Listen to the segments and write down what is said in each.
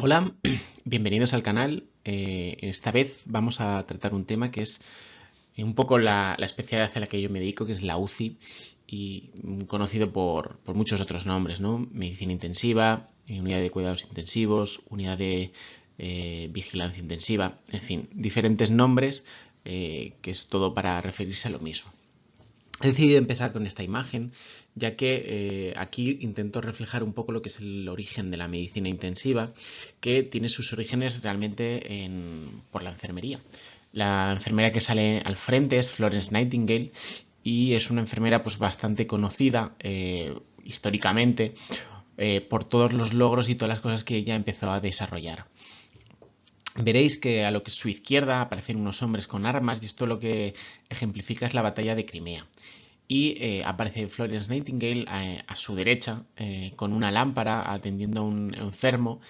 Hola, bienvenidos al canal. Esta vez vamos a tratar un tema que es un poco la especialidad a la que yo me dedico, que es la UCI, y conocido por muchos otros nombres, ¿no? Medicina intensiva, unidad de cuidados intensivos, unidad de vigilancia intensiva, en fin, diferentes nombres, que es todo para referirse a lo mismo. He decidido empezar con esta imagen, ya que aquí intento reflejar un poco lo que es el origen de la medicina intensiva, que tiene sus orígenes realmente por la enfermería. La enfermera que sale al frente es Florence Nightingale y es una enfermera pues bastante conocida históricamente por todos los logros y todas las cosas que ella empezó a desarrollar. Veréis que a lo que es su izquierda aparecen unos hombres con armas y esto lo que ejemplifica es la batalla de Crimea. Y aparece Florence Nightingale a su derecha con una lámpara atendiendo a un enfermo.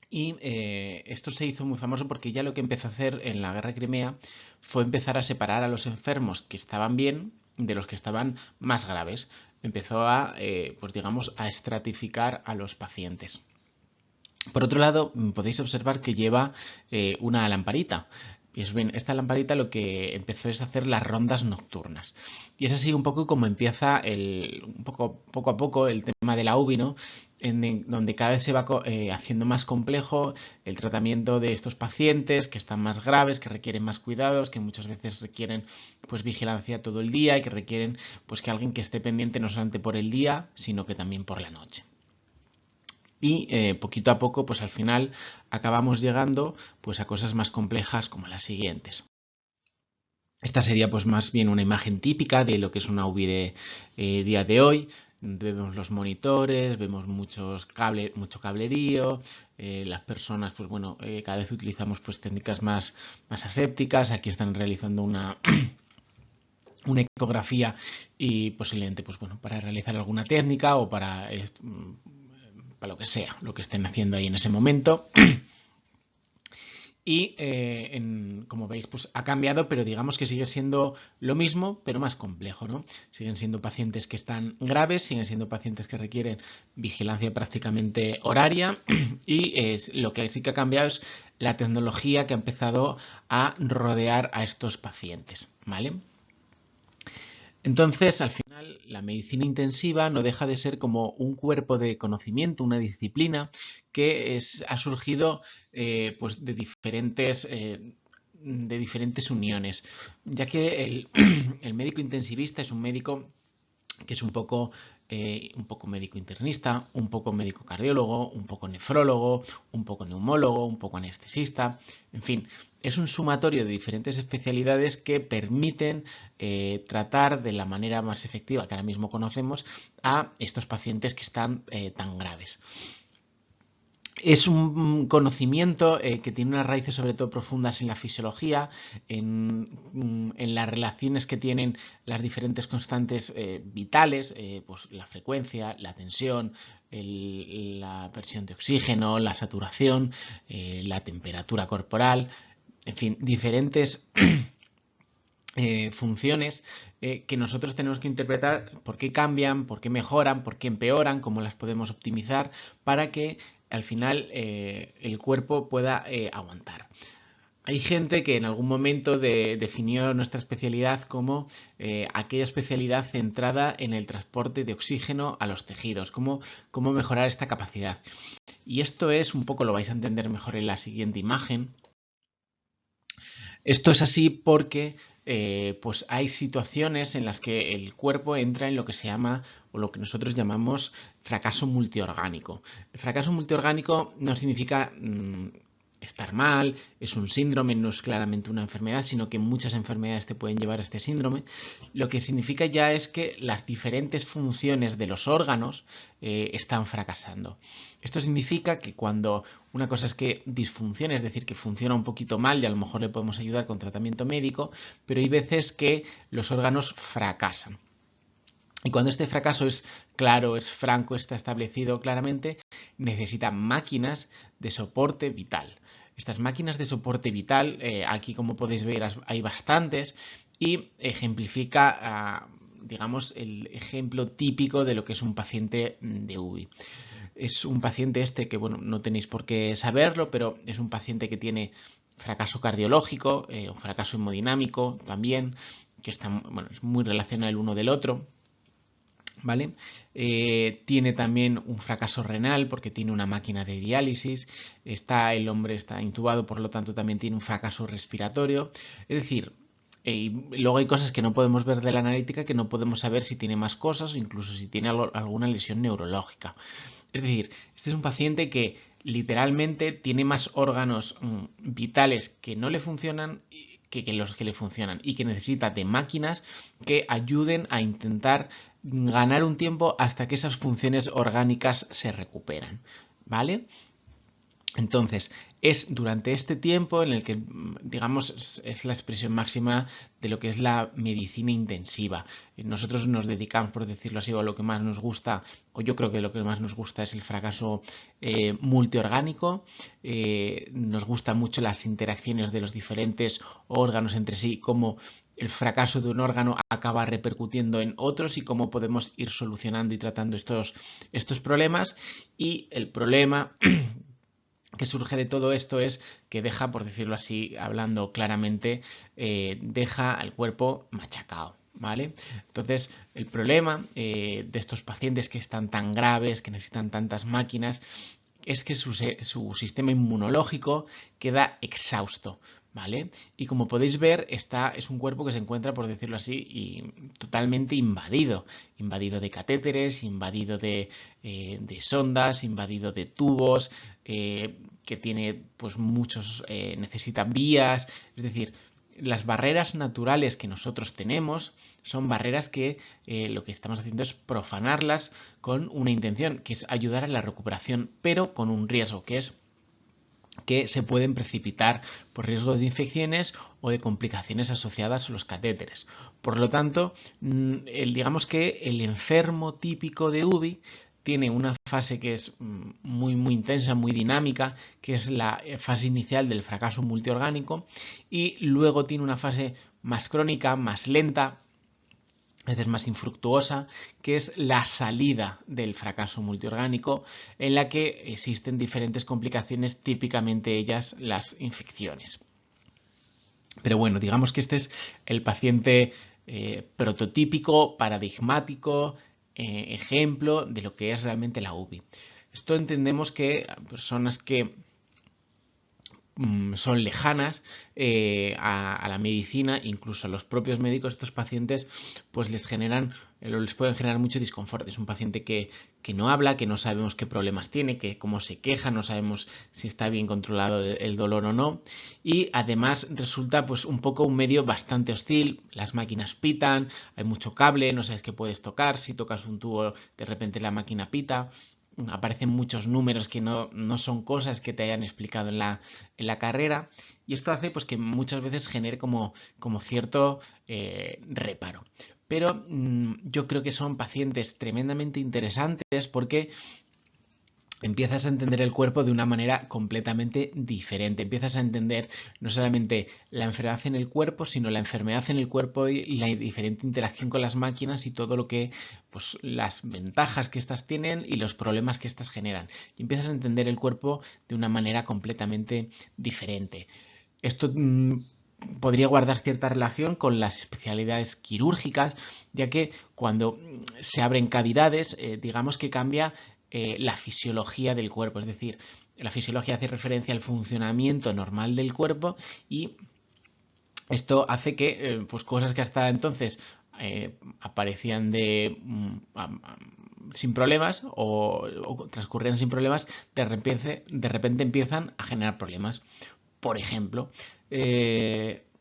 Y esto se hizo muy famoso porque ya lo que empezó a hacer en la guerra de Crimea fue empezar a separar a los enfermos que estaban bien de los que estaban más graves. Empezó a, pues digamos, a estratificar a los pacientes. Por otro lado, podéis observar que lleva una lamparita. Y es bien, esta lamparita lo que empezó es a hacer las rondas nocturnas. Y es así un poco como empieza poco a poco el tema de la UBI, ¿no? Donde cada vez se va haciendo más complejo el tratamiento de estos pacientes que están más graves, que requieren más cuidados, que muchas veces requieren pues vigilancia todo el día y que requieren pues que alguien que esté pendiente no solamente por el día, sino que también por la noche. Y poquito a poco, pues al final acabamos llegando pues a cosas más complejas como las siguientes. Esta sería pues más bien una imagen típica de lo que es una UBI de día de hoy. Vemos los monitores, vemos mucho cablerío, las personas, pues bueno, cada vez utilizamos pues técnicas más asépticas. Aquí están realizando una ecografía y posiblemente pues bueno, para realizar alguna técnica o para lo que sea, lo que estén haciendo ahí en ese momento. Y como veis, pues ha cambiado, pero digamos que sigue siendo lo mismo, pero más complejo, ¿no? Siguen siendo pacientes que están graves, siguen siendo pacientes que requieren vigilancia prácticamente horaria y lo que sí que ha cambiado es la tecnología que ha empezado a rodear a estos pacientes, ¿vale? Entonces, al final, la medicina intensiva no deja de ser como un cuerpo de conocimiento, una disciplina que ha surgido pues de diferentes uniones, ya que el médico intensivista es un médico que es un poco médico internista, un poco médico cardiólogo, un poco nefrólogo, un poco neumólogo, un poco anestesista, en fin, es un sumatorio de diferentes especialidades que permiten tratar de la manera más efectiva que ahora mismo conocemos a estos pacientes que están tan graves. Es un conocimiento que tiene unas raíces sobre todo profundas en la fisiología, en las relaciones que tienen las diferentes constantes vitales, pues la frecuencia, la tensión, la presión de oxígeno, la saturación, la temperatura corporal, en fin, diferentes funciones que nosotros tenemos que interpretar por qué cambian, por qué mejoran, por qué empeoran, cómo las podemos optimizar para que al final el cuerpo pueda aguantar. Hay gente que en algún momento definió nuestra especialidad como aquella especialidad centrada en el transporte de oxígeno a los tejidos, cómo mejorar esta capacidad. Y esto es un poco, lo vais a entender mejor en la siguiente imagen. Esto es así porque pues hay situaciones en las que el cuerpo entra en lo que se llama o lo que nosotros llamamos fracaso multiorgánico. El fracaso multiorgánico no significa estar mal, es un síndrome, no es claramente una enfermedad, sino que muchas enfermedades te pueden llevar a este síndrome. Lo que significa ya es que las diferentes funciones de los órganos están fracasando. Esto significa que cuando una cosa es que disfunciona, es decir, que funciona un poquito mal y a lo mejor le podemos ayudar con tratamiento médico, pero hay veces que los órganos fracasan. Y cuando este fracaso es claro, es franco, está establecido claramente, necesita máquinas de soporte vital. Estas máquinas de soporte vital, aquí como podéis ver hay bastantes y ejemplifica digamos, el ejemplo típico de lo que es un paciente de UBI. Es un paciente que, bueno, no tenéis por qué saberlo, pero es un paciente que tiene fracaso cardiológico, un fracaso hemodinámico también, que está, bueno, es muy relacionado el uno del otro. ¿Vale? Tiene también un fracaso renal porque tiene una máquina de diálisis, el hombre está intubado, por lo tanto también tiene un fracaso respiratorio. Es decir, y luego hay cosas que no podemos ver de la analítica, que no podemos saber si tiene más cosas o incluso si tiene alguna lesión neurológica. Es decir, este es un paciente que literalmente tiene más órganos vitales que no le funcionan que los que le funcionan y que necesita de máquinas que ayuden a intentar ganar un tiempo hasta que esas funciones orgánicas se recuperan, ¿vale? Entonces, es durante este tiempo en el que, digamos, es la expresión máxima de lo que es la medicina intensiva. Nosotros nos dedicamos, por decirlo así, a lo que más nos gusta, o yo creo que lo que más nos gusta es el fracaso multiorgánico. Nos gustan mucho las interacciones de los diferentes órganos entre sí, cómo el fracaso de un órgano acaba repercutiendo en otros y cómo podemos ir solucionando y tratando estos problemas. Y el problema que surge de todo esto es que deja, por decirlo así, hablando claramente, deja al cuerpo machacado. ¿Vale? Entonces, el problema de estos pacientes que están tan graves, que necesitan tantas máquinas, es que su sistema inmunológico queda exhausto, ¿vale? Y como podéis ver, es un cuerpo que se encuentra, por decirlo así, totalmente invadido de catéteres, invadido de sondas, invadido de tubos, que tiene, pues muchos, necesitan vías, es decir, las barreras naturales que nosotros tenemos son barreras que lo que estamos haciendo es profanarlas con una intención, que es ayudar a la recuperación, pero con un riesgo, que es que se pueden precipitar por riesgo de infecciones o de complicaciones asociadas a los catéteres. Por lo tanto, digamos que el enfermo típico de UBI tiene una fase que es muy intensa, muy dinámica, que es la fase inicial del fracaso multiorgánico, y luego tiene una fase más crónica, más lenta, a veces más infructuosa, que es la salida del fracaso multiorgánico, en la que existen diferentes complicaciones, típicamente ellas las infecciones. Pero bueno, digamos que este es el paciente prototípico, paradigmático, ejemplo de lo que es realmente la UBI. Esto entendemos que personas que son lejanas a la medicina, incluso a los propios médicos, estos pacientes pues les pueden generar mucho disconfort. Es un paciente que no habla, que no sabemos qué problemas tiene, que cómo se queja, no sabemos si está bien controlado el dolor o no, y además resulta pues un poco un medio bastante hostil. Las máquinas pitan, hay mucho cable, no sabes qué puedes tocar, si tocas un tubo de repente la máquina pita, aparecen muchos números que no son cosas que te hayan explicado en la carrera, y esto hace pues que muchas veces genere como cierto reparo. Pero yo creo que son pacientes tremendamente interesantes porque empiezas a entender el cuerpo de una manera completamente diferente. Empiezas a entender no solamente la enfermedad en el cuerpo, sino la enfermedad en el cuerpo y la diferente interacción con las máquinas y todo lo que, pues las ventajas que estas tienen y los problemas que estas generan. Y empiezas a entender el cuerpo de una manera completamente diferente. Esto podría guardar cierta relación con las especialidades quirúrgicas, ya que cuando se abren cavidades, digamos que cambia la fisiología del cuerpo, es decir, la fisiología hace referencia al funcionamiento normal del cuerpo, y esto hace que pues cosas que hasta entonces aparecían sin problemas o transcurrían sin problemas, de repente empiezan a generar problemas. Por ejemplo,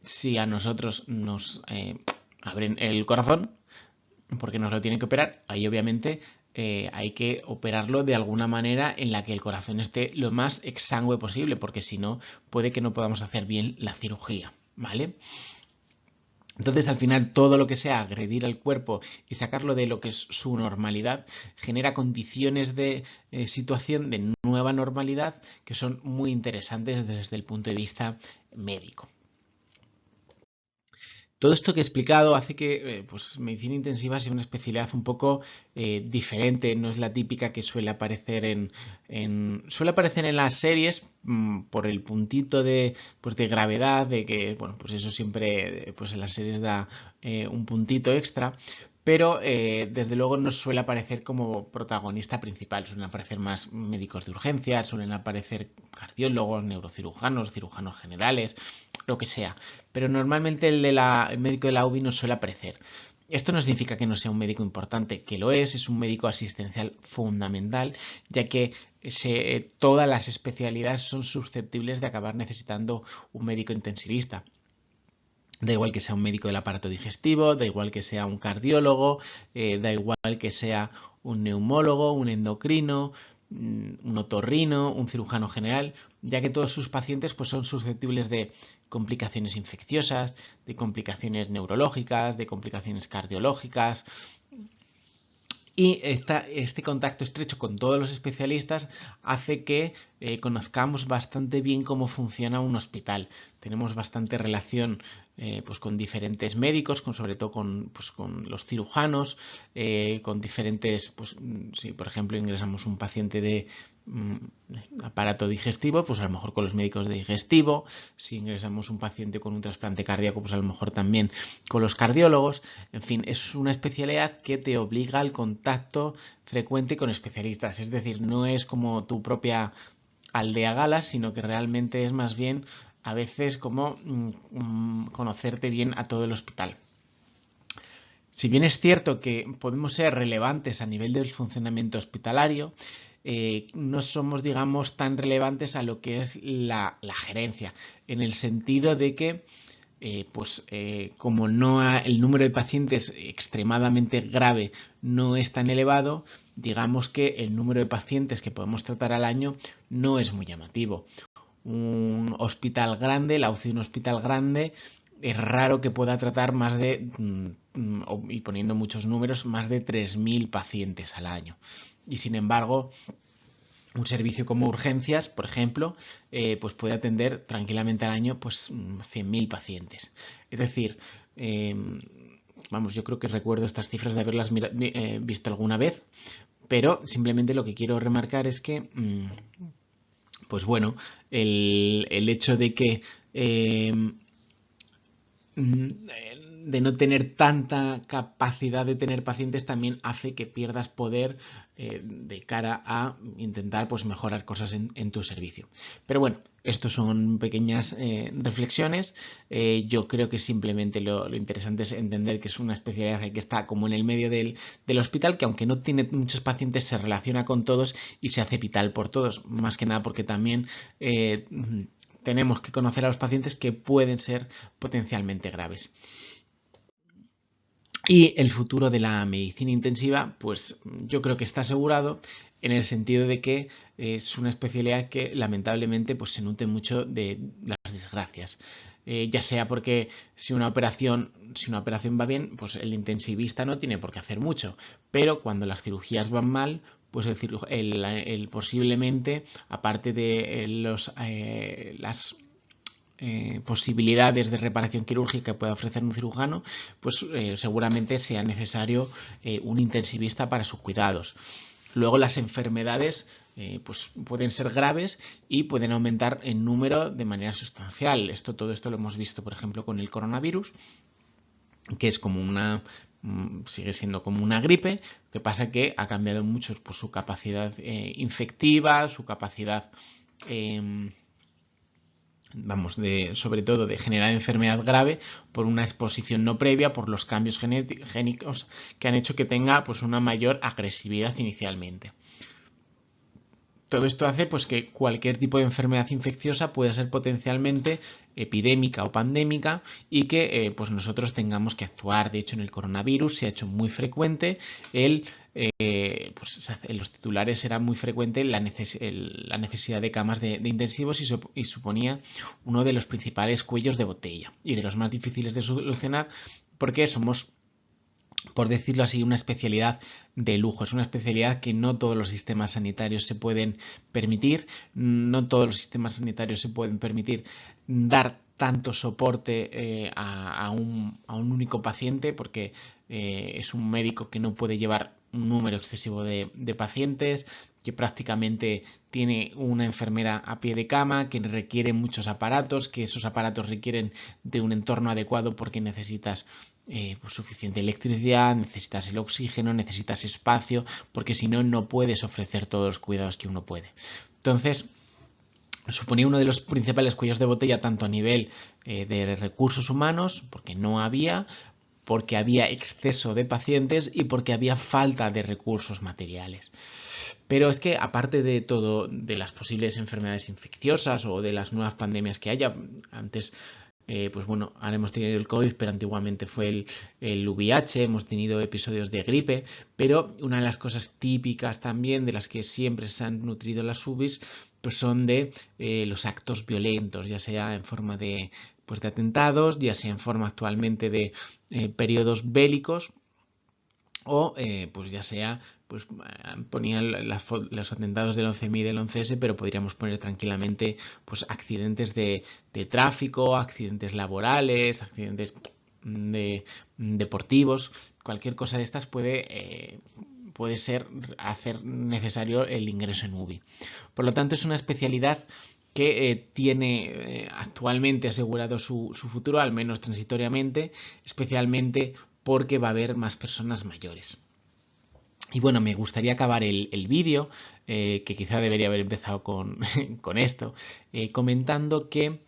si a nosotros nos abren el corazón porque nos lo tienen que operar, ahí obviamente hay que operarlo de alguna manera en la que el corazón esté lo más exangüe posible, porque si no, puede que no podamos hacer bien la cirugía, ¿vale? Entonces, al final, todo lo que sea agredir al cuerpo y sacarlo de lo que es su normalidad genera condiciones de situación de nueva normalidad que son muy interesantes desde el punto de vista médico. Todo esto que he explicado hace que pues, medicina intensiva sea una especialidad un poco diferente, no es la típica que suele aparecer suele aparecer en las series por el puntito pues, de gravedad, de que, bueno, pues eso siempre pues en las series da un puntito extra, pero desde luego no suele aparecer como protagonista principal, suelen aparecer más médicos de urgencia, suelen aparecer cardiólogos, neurocirujanos, cirujanos generales, lo que sea, pero normalmente el médico de la UBI no suele aparecer. Esto no significa que no sea un médico importante, que lo es un médico asistencial fundamental, ya que todas las especialidades son susceptibles de acabar necesitando un médico intensivista. Da igual que sea un médico del aparato digestivo, da igual que sea un cardiólogo, da igual que sea un neumólogo, un endocrino, un otorrino, un cirujano general, ya que todos sus pacientes pues, son susceptibles de complicaciones infecciosas, de complicaciones neurológicas, de complicaciones cardiológicas, y este contacto estrecho con todos los especialistas hace que conozcamos bastante bien cómo funciona un hospital. Tenemos bastante relación pues con diferentes médicos, sobre todo pues con los cirujanos, con diferentes, pues, si por ejemplo ingresamos un paciente de aparato digestivo, pues a lo mejor con los médicos de digestivo. Si ingresamos un paciente con un trasplante cardíaco, pues a lo mejor también con los cardiólogos. En fin, es una especialidad que te obliga al contacto frecuente con especialistas. Es decir, no es como tu propia aldea gala, sino que realmente es más bien a veces como conocerte bien a todo el hospital. Si bien es cierto que podemos ser relevantes a nivel del funcionamiento hospitalario, no somos, digamos, tan relevantes a lo que es la gerencia, en el sentido de que como el número de pacientes extremadamente grave no es tan elevado, digamos que el número de pacientes que podemos tratar al año no es muy llamativo. Un hospital grande, la UCI de un hospital grande, es raro que pueda tratar más de, y poniendo muchos números, más de 3.000 pacientes al año. Y sin embargo, un servicio como urgencias, por ejemplo, pues puede atender tranquilamente al año pues 100.000 pacientes. Es decir, vamos, yo creo que recuerdo estas cifras de haberlas visto alguna vez, pero simplemente lo que quiero remarcar es que, pues bueno, el hecho de que de no tener tanta capacidad de tener pacientes también hace que pierdas poder de cara a intentar pues mejorar cosas en tu servicio. Pero bueno, estos son pequeñas reflexiones. Yo creo que simplemente lo interesante es entender que es una especialidad que está como en el medio del hospital, que aunque no tiene muchos pacientes se relaciona con todos y se hace vital por todos, más que nada porque también tenemos que conocer a los pacientes que pueden ser potencialmente graves. Y el futuro de la medicina intensiva, pues yo creo que está asegurado en el sentido de que es una especialidad que lamentablemente pues, se nutre mucho de las desgracias. Ya sea porque si una operación va bien, pues el intensivista no tiene por qué hacer mucho, pero cuando las cirugías van mal, pues posiblemente, aparte de las posibilidades de reparación quirúrgica que pueda ofrecer un cirujano, pues seguramente sea necesario un intensivista para sus cuidados. Luego las enfermedades pues pueden ser graves y pueden aumentar en número de manera sustancial. Todo esto lo hemos visto, por ejemplo, con el coronavirus, que es como sigue siendo como una gripe, que pasa que ha cambiado mucho pues, su capacidad infectiva, su capacidad sobre todo de generar enfermedad grave por una exposición no previa, por los cambios genéticos que han hecho que tenga pues una mayor agresividad inicialmente. Todo esto hace pues que cualquier tipo de enfermedad infecciosa pueda ser potencialmente epidémica o pandémica y que pues nosotros tengamos que actuar. De hecho, en el coronavirus se ha hecho muy frecuente pues en los titulares era muy frecuente la necesidad de camas de intensivos y suponía uno de los principales cuellos de botella y de los más difíciles de solucionar porque somos por decirlo así, una especialidad de lujo. Es una especialidad que no todos los sistemas sanitarios se pueden permitir, no todos los sistemas sanitarios se pueden permitir dar tanto soporte a un único paciente, porque es un médico que no puede llevar un número excesivo de pacientes, que prácticamente tiene una enfermera a pie de cama, que requiere muchos aparatos, que esos aparatos requieren de un entorno adecuado porque necesitas pues suficiente electricidad, necesitas el oxígeno, necesitas espacio, porque si no, no puedes ofrecer todos los cuidados que uno puede. Entonces, suponía uno de los principales cuellos de botella, tanto a nivel de recursos humanos, porque no había, porque había exceso de pacientes y porque había falta de recursos materiales. Pero es que aparte de todo, de las posibles enfermedades infecciosas o de las nuevas pandemias que haya, antes pues bueno, ahora hemos tenido el COVID, pero antiguamente fue el VIH, hemos tenido episodios de gripe, pero una de las cosas típicas también de las que siempre se han nutrido las UBIs, pues son de los actos violentos, ya sea en forma de, pues de atentados, ya sea en forma actualmente de periodos bélicos, o pues ya sea, pues ponían los atentados del 11M y del 11S, pero podríamos poner tranquilamente pues accidentes de tráfico, accidentes laborales, accidentes deportivos, cualquier cosa de estas puede ser hacer necesario el ingreso en UBI. Por lo tanto, es una especialidad que tiene actualmente asegurado su futuro, al menos transitoriamente, especialmente porque va a haber más personas mayores. Y bueno, me gustaría acabar el vídeo, que quizá debería haber empezado con, con esto, comentando que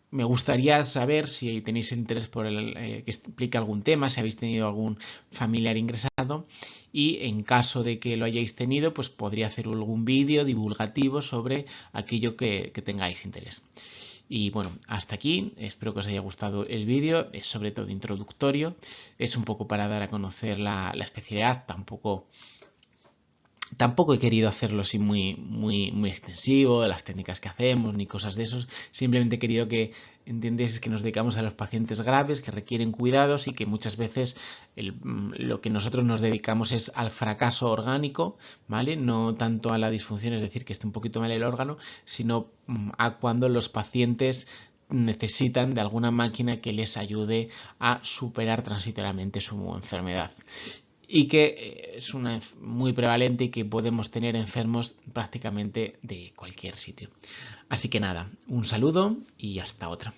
me gustaría saber si tenéis interés por que explique algún tema, si habéis tenido algún familiar ingresado, y en caso de que lo hayáis tenido, pues podría hacer algún vídeo divulgativo sobre aquello que tengáis interés. Y bueno, hasta aquí, espero que os haya gustado el vídeo, es sobre todo introductorio, es un poco para dar a conocer la especialidad, tampoco he querido hacerlo así muy extensivo, de las técnicas que hacemos, ni cosas de esos, simplemente he querido que entendéis que nos dedicamos a los pacientes graves, que requieren cuidados y que muchas veces lo que nosotros nos dedicamos es al fracaso orgánico, ¿vale? No tanto a la disfunción, es decir, que esté un poquito mal el órgano, sino a cuando los pacientes necesitan de alguna máquina que les ayude a superar transitoriamente su enfermedad, y que es una muy prevalente y que podemos tener enfermos prácticamente de cualquier sitio. Así que nada, un saludo y hasta otra.